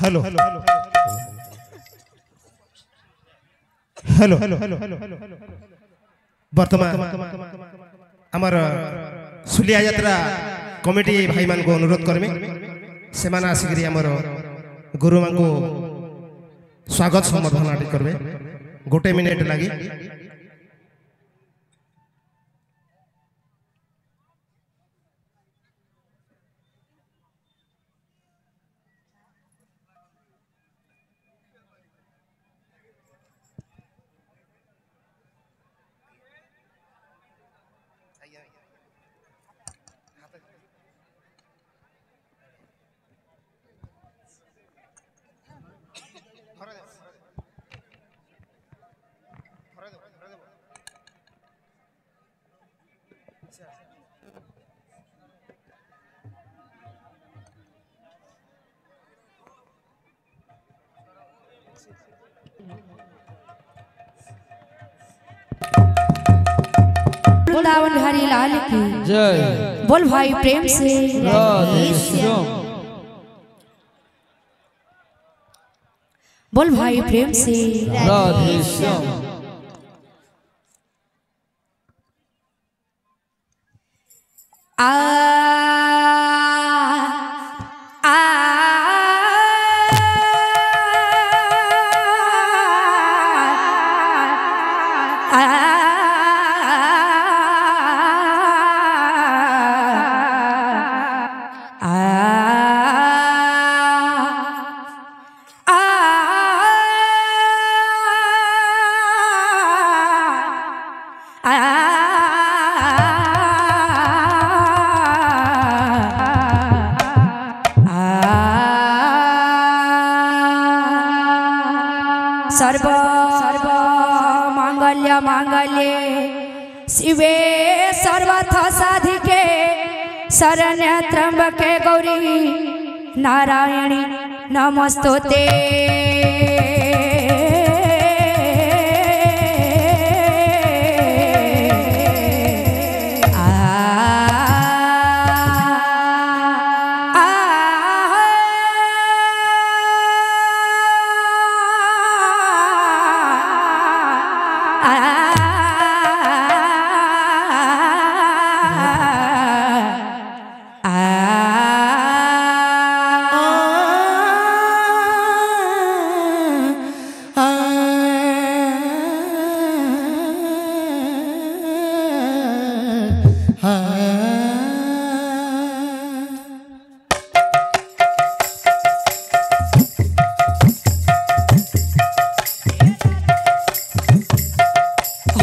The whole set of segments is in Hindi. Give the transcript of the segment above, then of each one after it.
हेलो हेलो वर्तमान आमर सुलिया यात्रा कमिटी भाई मान को अनुरोध करमी से आसिक आमर गुरु मान को स्वागत संबर्धना करबे गोटे मिनिट लगी। वृंदावन बिहारी लाल की जय। बोल भाई प्रेम से राधे श्याम। बोल भाई प्रेम से राधे श्याम। आ आ सर्व सर्व मांगल्य मांगल्ये शिवे सर्वथ साधिके शरण्य त्र्यंबके गौरी नारायणी नमस्तुते।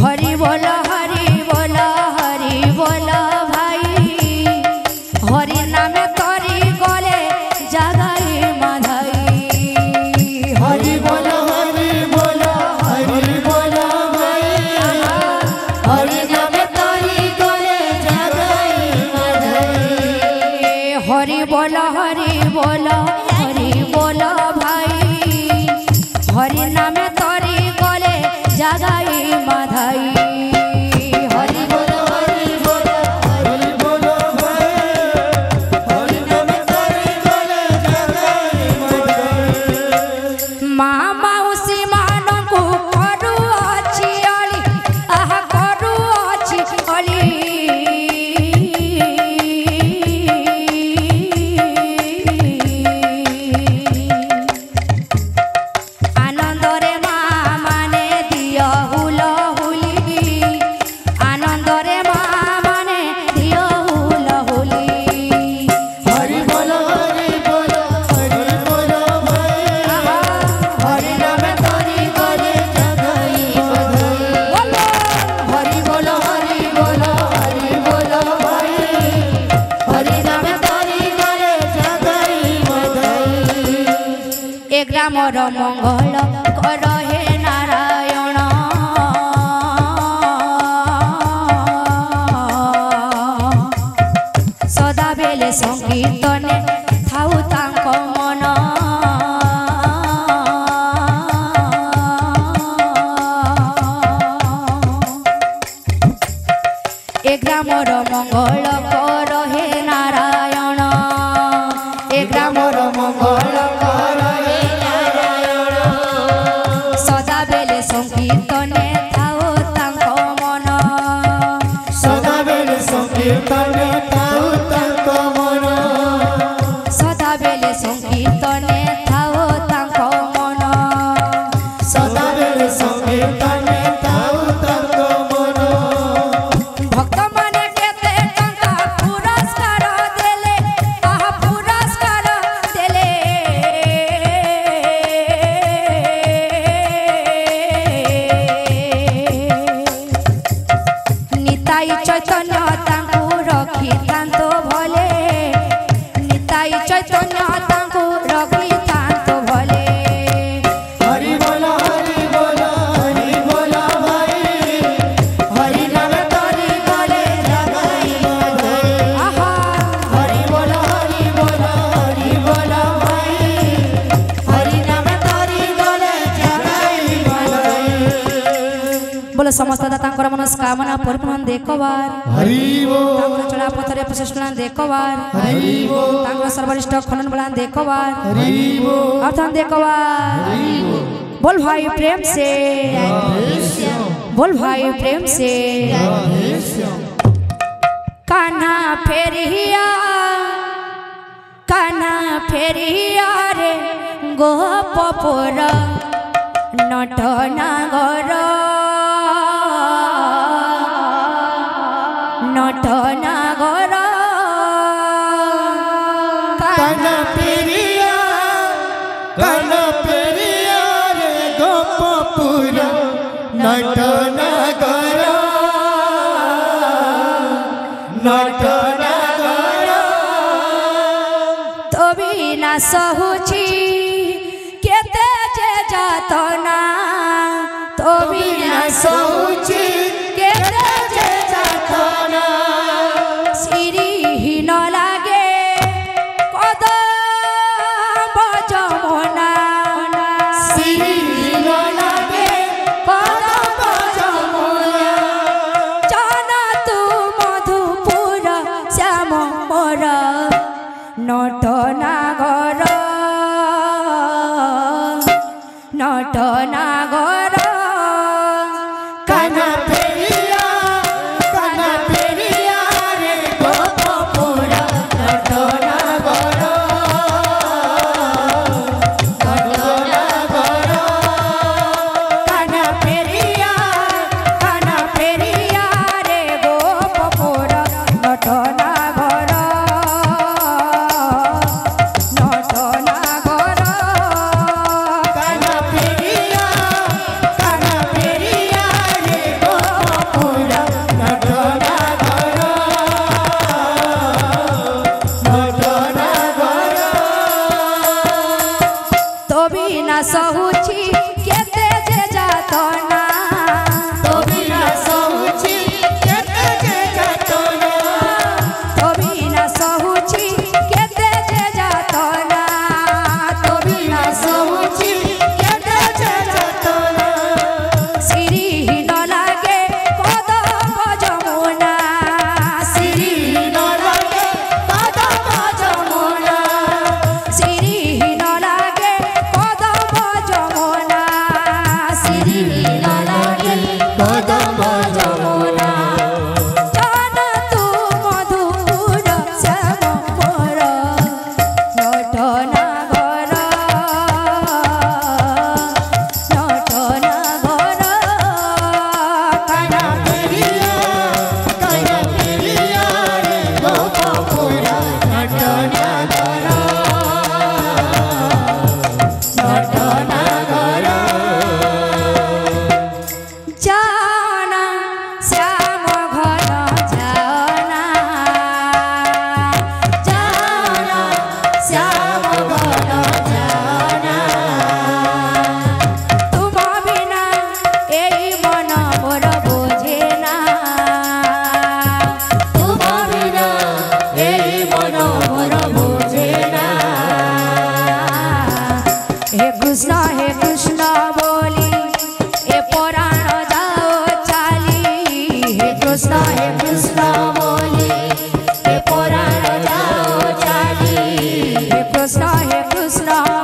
हरि बोल भाई हरि नामे तोरी गले जगाई माधई। हरि बोल भाई हरि नामे तोरी गले जगाई माधई। हरि बोल भाई हरि नामे तोरी गले जगाई माधई। आनंदरे माँ माने दिया हुला हुली ग्रामर मंगल कर हे नारायण सदा बेले संकीर्तने थाउ तांक मन ए ग्रामर मंगल कर हे नारायण ए ग्रामर मंगल कर हे ସଂକୀର୍ତ୍ତନେ ଥାଉ ତାଙ୍କ ମନ ସଦାବେଳେ ସଂକୀର୍ତ୍ତନେ ଥାଉ ତାଙ୍କ ମନ ସଦାବେଳେ ସଂକୀର୍ତ୍ତନେ ଥାଉ ତାଙ୍କ ମନ ସଦାବେଳେ ସଂକୀର୍ତ୍ତନେ ଥାଉ ତାଙ୍କ ମନ ଭକ୍ତମାନେ କେତେ ଟଙ୍କା ପୁରସ୍କାର ଦେଲେ ତାହା ପୁରସ୍କାର ଦେଲେ ନିତାଇ ଚୈତନ୍ୟ ତାଙ୍କୁ ରଖିଥାନ୍ତୁ ଭଲେ ନିତାଇ ଚୈତନ୍ୟ ତାଙ୍କୁ ରଖିଥାନ୍ତୁ ଭଲେ ହରି ବୋଲ ଭାଇ ହରି ନାମ ତୋରି ଗଲେ ଜଗାଇବ ଧରେ ଆହା ହରି ବୋଲ ଭାଇ ହରି ନାମ ତୋରି ଗଲେ ଜଗାଇବ ଧରେ बोलो समस्त दातांकर मनस्कामना पूर्ण देखवार हरि बोल तांकर चला पथरे प्रशस्तना देखवार हरि बोल तांकर सर्वरिष्ठ खनन बलान देखवार हरि बोल अर्थान देखवार बोल भाई प्रेम से बोल भाई प्रेम से कान्हा फेरिया रे गोपपुर नटनागर नटनागर काना पेरिया रे गोपपुर नटनागर तो बिना सहुची केते जे जातना तो बिना सौची केते जे जातना सिरी न लागे कदम जमुना सिरी न लागे कदम जमुना जाना तू मधुपुर श्याम मोर नटनागर नटनागर काना पेरिया रे गोपपुर नटनागर काना फेरिया रे गोपपुर नटनागर नटनागर काना पेरिया रे गोपपुर नटनागर तो बिना सहुची केते जे जातना तो बिना सौची केते जे जातना तो बिना सहुची केते जे जातना तो बिना सौची केते जे जातना सिरी न लागे कदम जमुना सिरी न लागे कदम जमुना सिरी न लागे कदम जमुना सिरी न लागे कदम जमुना जान तू मधुपुर श्याम मोर नटनागर नटनागर काना पेरिया रे गोपपुर नटनागर जाना श्याम घर जाना जाना श्याम घर जाना तुम बिना एई मन मोर बोझे ना तुम बिना एई मन मोर बोझे ना हे कृष्ण बोली ए पुराण जाओ चाली हे कृष्ण बोली ए पुराण जाओ चाली हे कृष्ण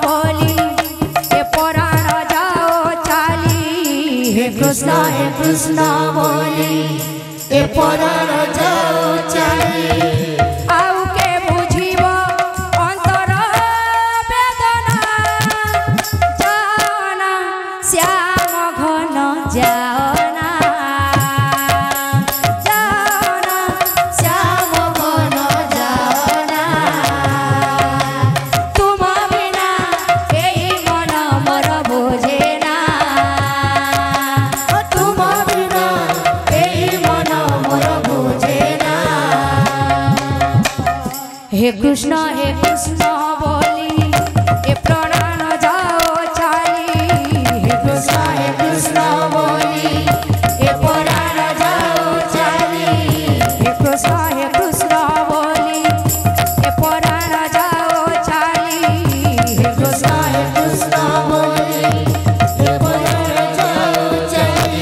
बोली ए पुराण जाओ चाली কৃষ্ণ বলি এ পরাণ যাও চাই আউ কে বুঝিব অন্তর বেদনা যাও না শ্যাম ঘন যাও না যাও না শ্যাম ঘন যাও না তুম বিনা এই মন মোর বোঝে না তুম বিনা এই মন মোর বোঝে না হে কৃষ্ণ বলি এ প্রাণ যাও চালি হে কৃষ্ণ বলি এ প্রাণ যাও চালি হে কৃষ্ণ বলি এ প্রাণ যাও চালি হে কৃষ্ণ বলি এ পরাণ যাও চাই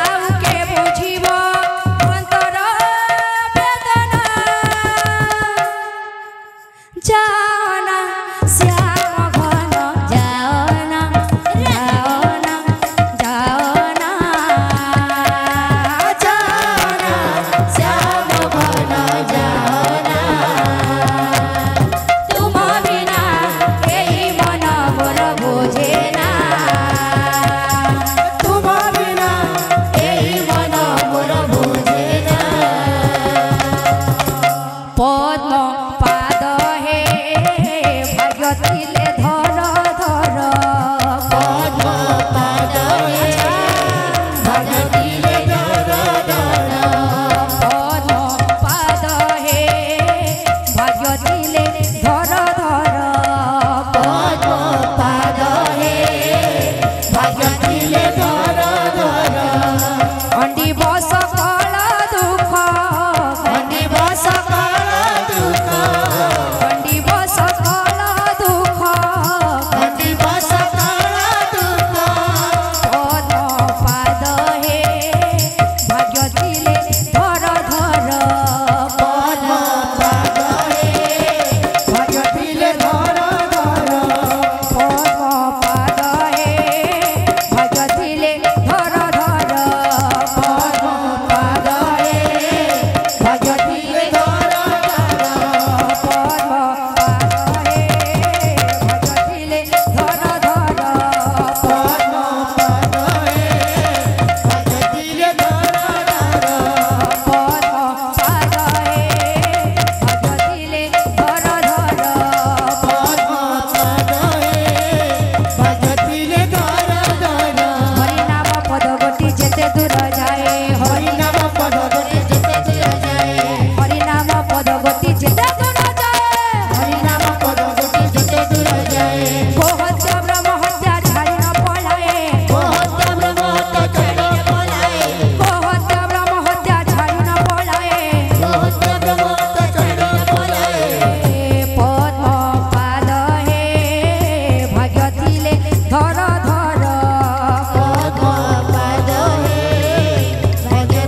আউ কে বুঝিব অন্তর বেদনা যাও না শ্যাম ঘন যাও না যাও না যাও না যাও না শ্যাম ঘন যাও না তুম বিনা এই মন মোর বোঝে না তুম বিনা এই মন মোর বোঝে না পদ্ম পাদ হে ভাগ্যতিলে ধর ধর পদ্ম পাদ হে ভাগ্যতিলে ধর ধর পদ্ম পাদ হে ভাগ্যতিলে ধর ধর পদ্ম পাদ হে ভাগ্যতিলে ধর ধর অন্ডি বস কল দুঃখ অন্ডি বস কল দুঃখ অন্ডি বস কল দুঃখ অতি বস কাল দুঃখ পদ্ম পাদ হে ভাগ্য দিলে ধর ধর পদ্ম পাদ হে ভাগ্য দিলে ধর ধর পদ্ম পাদ হে ভাগ্য দিলে ধর ধর পদ্ম পাদ হে ভাগ্য দিলে ধর ধর পদ্ম পাদ হে ভাগ্য দিলে ধর ধর পদ্ম পাদ হে দিলে ধর ধর পদ্ম পাদ হে ভাগ্য দিলে ধর ধর পদ্ম পাদ হে দিলে ধর ধর হরি নাম পদ গতি যেতে দূর যায় হরি নাম পদ গতি যেতে দূর যায় হরি নাম পদ গতি যেতে দূর যায় হরি নাম পদ গতি যেতে দূর যায় গোহত্যা ব্রহ্ম হত্যা ছাড়ি ন পলায়ে হত্যা ব্রহ্ম হত্যা ছাড়ি পলায় গোহত্যা ব্রহ্ম হত্যা ছাড়ি ন পলায়ে হত্যা ব্রহ্ম হত্যা ছাড়ি পলায় পদ্ম পাদ হে ভাগ্য দিলে ধর ধর পদ্ম পাদ হে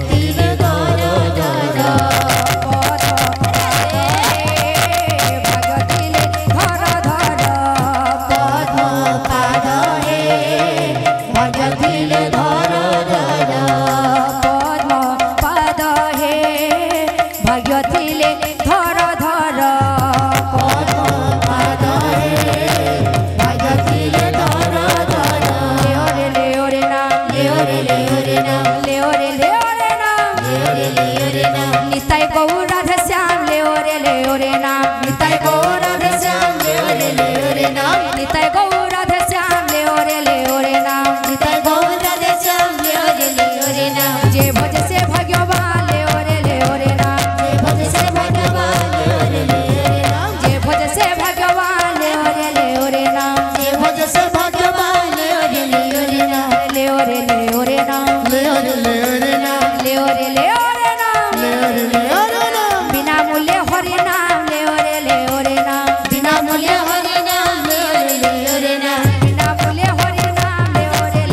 দিলে ধর ধর পদ্ম পাদ হে ভাগ্য দিলে ধর ধর পদ্ম পাদ হে দিলে ধর ধর পদ্ম পাদ হে ভাগ্য দিলে ধর ধর পদ্ম পাদ হে দিলে ধর ধর লেও রে নাম লেও রে নাম লেও রে নাম নিতাই গৌর রাধে শ্যাম লেও রে নাম নিতাই গৌর রাধে শ্যাম নিতাই গৌর রাধে শ্যাম লেও রে নাম যে ভজে সে ভাগ্যবান লেও রে নাম যে ভজে সে ভাগ্যবান লেও রে নাম লেও রে নাম লেও রে নাম বিনা মূল্যে হরি নাম লেও রে নাম বিনা মূল্যে হরি নাম লেও রে নাম বিনা মূল্যে হরি নাম লেও রে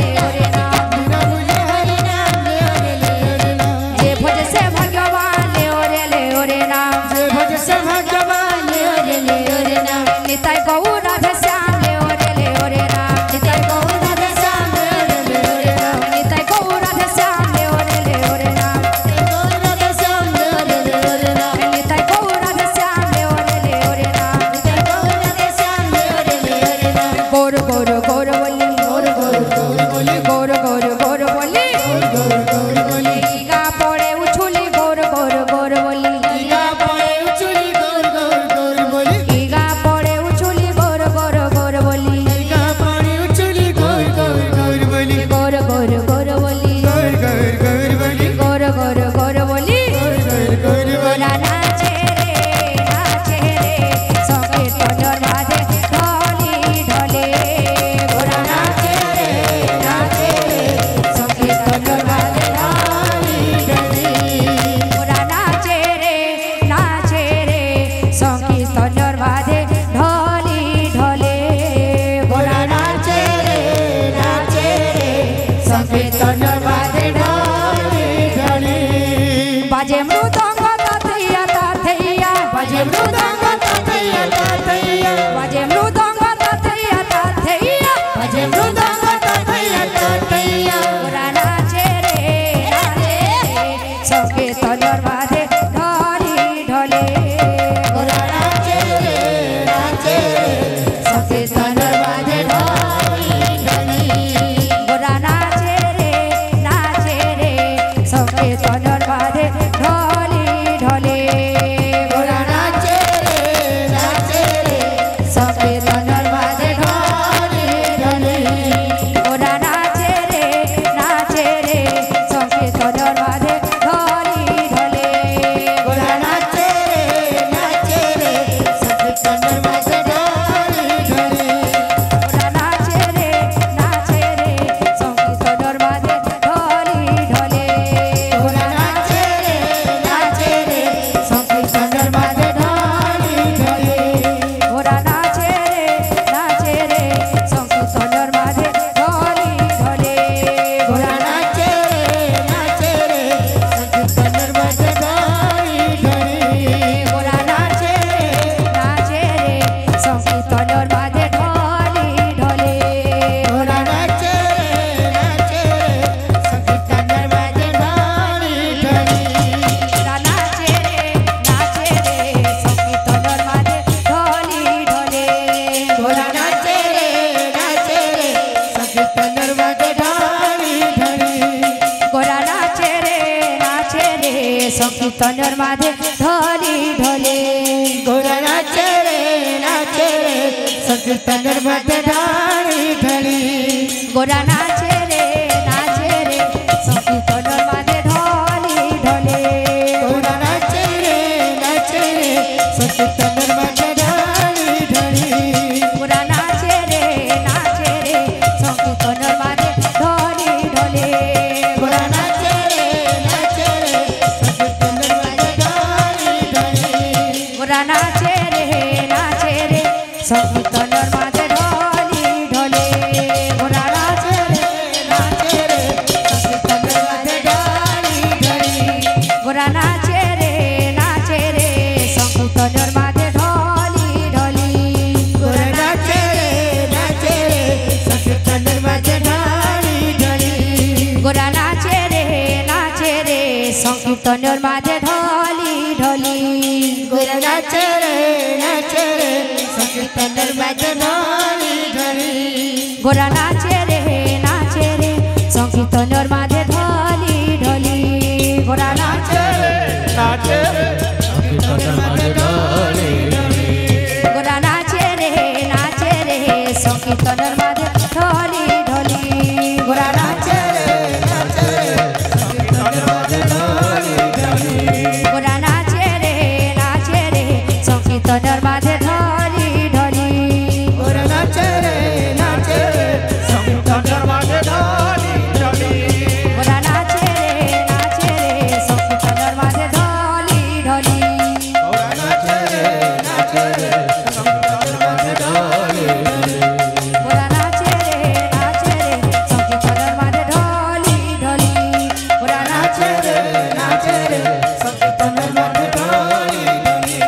নাম বিনা মূল্যে হরি নাম লেও রে নাম যে ভজে সে ভাগ্যবান লেও রে নাম যে ভজ সে ভাগ্যবান লেও রে নাম নিতাই গৌর রাধে শ্যাম লেও রে নাম गोर गोर गोर बोली गोर गोर गोर बोली गोर गोर गोर बोली गोर गोर बोली ईगा पड़े उछुली गोर गोर गोर बोली ईगा पड़े उछुली गोर गोर गोर बोली ईगा पड़े उछुली गोर गोर गोर बोली ईगा पड़े उछुली गोर गोर गोर बोली गोर गोर गोर बोली गोर गोर गोर बोली गोर गोर गोर बोली गोर गोर गोर बोली नाचे रे संगीत दरवाजे ढोली ढोले गोरा नाचे रे संगीत दरवाजे ढोली ढोले गोरा नाचे रे संगीत दरवाजे ढोली ढोले गोरा नाचे रे संगीत दरवाजे ढोली ढोले बाजे मृदंग ताथैया ताथैया बाजे मृदंग ताथैया ताथैया बाजे मृदंग ताथैया ताथैया बाजे मृदंग ताथैया ताथैया गोरा नाचे रे संगीत दरवाजे ढोली ढोले गोरा नाचे रे संगीत दरवाजे ढोली ढोले गोरा नाचे रे संगीत दरवाजे ढोली ढोले गोरा नाचे रे संगीत दरवाजे ढोली ढोले गोरा नाचे रे संगीत दरवाजे ढोली ढोले गोरा नाचे रे संगीत दरवाजे ढोली ढोले गोरा नाचे रे संगीत दरवाजे ढोली ढोले गोरा नाचे रे संगीत दरवाजे ढोली ढोले गोरा नाचे रे संगीत दरवाजे ढोली ढोले गोरा नाचे रे संगीत दरवाजे ढोली ढोले गोरा नाचे रे संगीत दरवाजे ढोली ढोले गोरा नाचे रे संगीत दरवाजे ढोली ढोले गोरा नाचे रे संगीत दरवाजे ढोली ढोले गोरा नाचे रे संगीत दरवाजे ढोली ढोले गोरा नाचे रे संगीत दरवाजे ढोली ढोले गोरा नाचे रे संगीत दरवाजे ढोली ढोली गोरा नाचे रे संगीत दरवाजे ढोली ढोले गोरा नाचे रे संगीत दरवाजे ढोली ढोली गोरा नाचे रे संगीत दरवाजे ढोली ढोले गोरा नाचे रे संगीत दरवाजे ढोली ढोली गोरा नाचे रे संगीत दरवाजे ढोली ढोले गोरा नाचे रे संगीत दरवाजे ढोली ढोले गोरा नाचे रे संगीत दरवाजे ढोली ढोली गोरा नाचे रे संगीत दरवाजे ढोली ढोली गोरा नाचे रे संगीत दरवाजे ढोली ढोली गोरा नाचे रे संगीत दरवाजे ढोली ढोली गोरा नाचे रे संगीत दरवाजे ढोली ढोली गोरा नाचे गोरा नाचे रे संगीत दरवाजे ढोली ढोली गोरा नाचे गोरा नाचे रे संगीत दरवाजे ढोली ढोली गोरा नाचे रे संगीत दरवाजे ढोली ढोली गोरा नाचे रे संगीत दरवाजे ढोली ढोली गोरा नाचे रे संगीत दरवाजे ढोली ढोली गोरा नाचे रे संगीत दरवाजे ढोली ढोली गोरा नाचे रे संगीत दरवाजे ढोली ढोली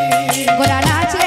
गोरा नाचे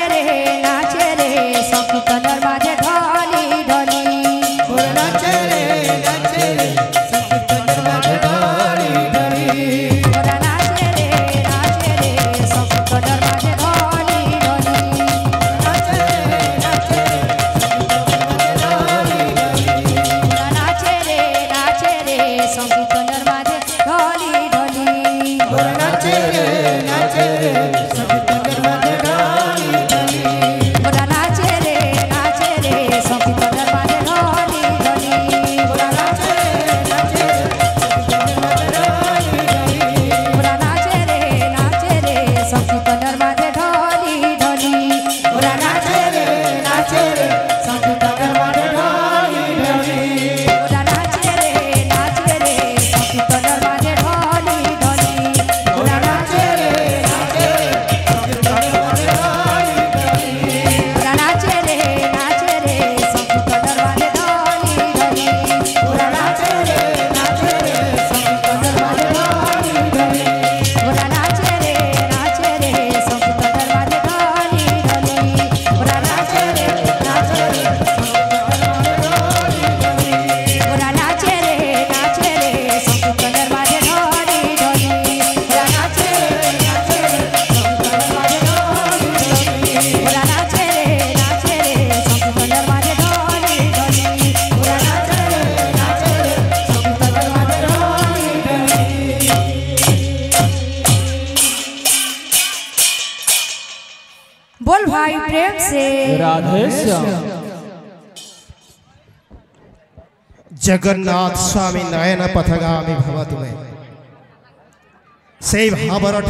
बोल भाई प्रेम से राधे श्याम जगन्नाथ स्वामी नयन पथगामी भव तुम्हें से भावर